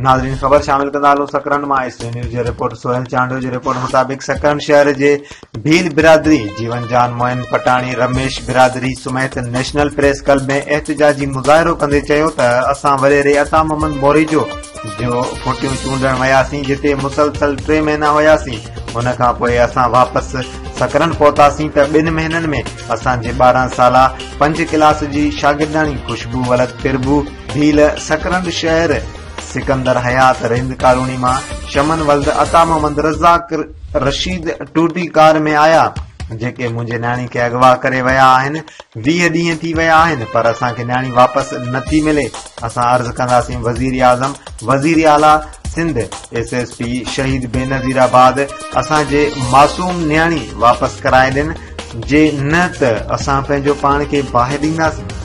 नाज़रीन ख़बर शामिल कंदा हलूं सकरन मां। एसटी न्यूज़ जी रिपोर्ट। सोहेल चांडो जी रिपोर्ट मुताबिक़ सकरन शहर जे भील बिरादरी, जीवन जान, मोइन पटाणी, रमेश बिरादरी समेत नेशनल प्रेस क्लब में एहतजाजी मुज़ाहिरो कंदे चयो त असां वडेरे अता मोहम्मद मोरिजो जो फोटियूं चूंडण वियासीं, जिते मुसलसल 3 महीना हुयासीं। उन खां पोइ असां वापसि सकरन पहुतासीं त 2 महीननि में असांजे 12 साला 5 क्लास जी शागिर्दाणी खुशबू वलद पिरबू भील सकरन शहर सिकंदर हयात रिंद कॉलोनी मां शमन वल्द अता मोहम्मद रज़ाक रशीद टूटी कार में आया, जेके मुंहिंजे न्याणी खे अगवा करे विया आहिनि। 20 ॾींहं थी विया आहिनि पर असांखे न्याणी वापसि नथी मिले। असां अर्ज़ कंदासीं वज़ीर आज़म, वज़ीर आला सिंध, SSP शहीद बेनज़ीराबाद असांजे मासूम न्याणी वापसि कराए ॾियनि, जे न त असां पंहिंजो पाण खे बाहि ॾींदासीं।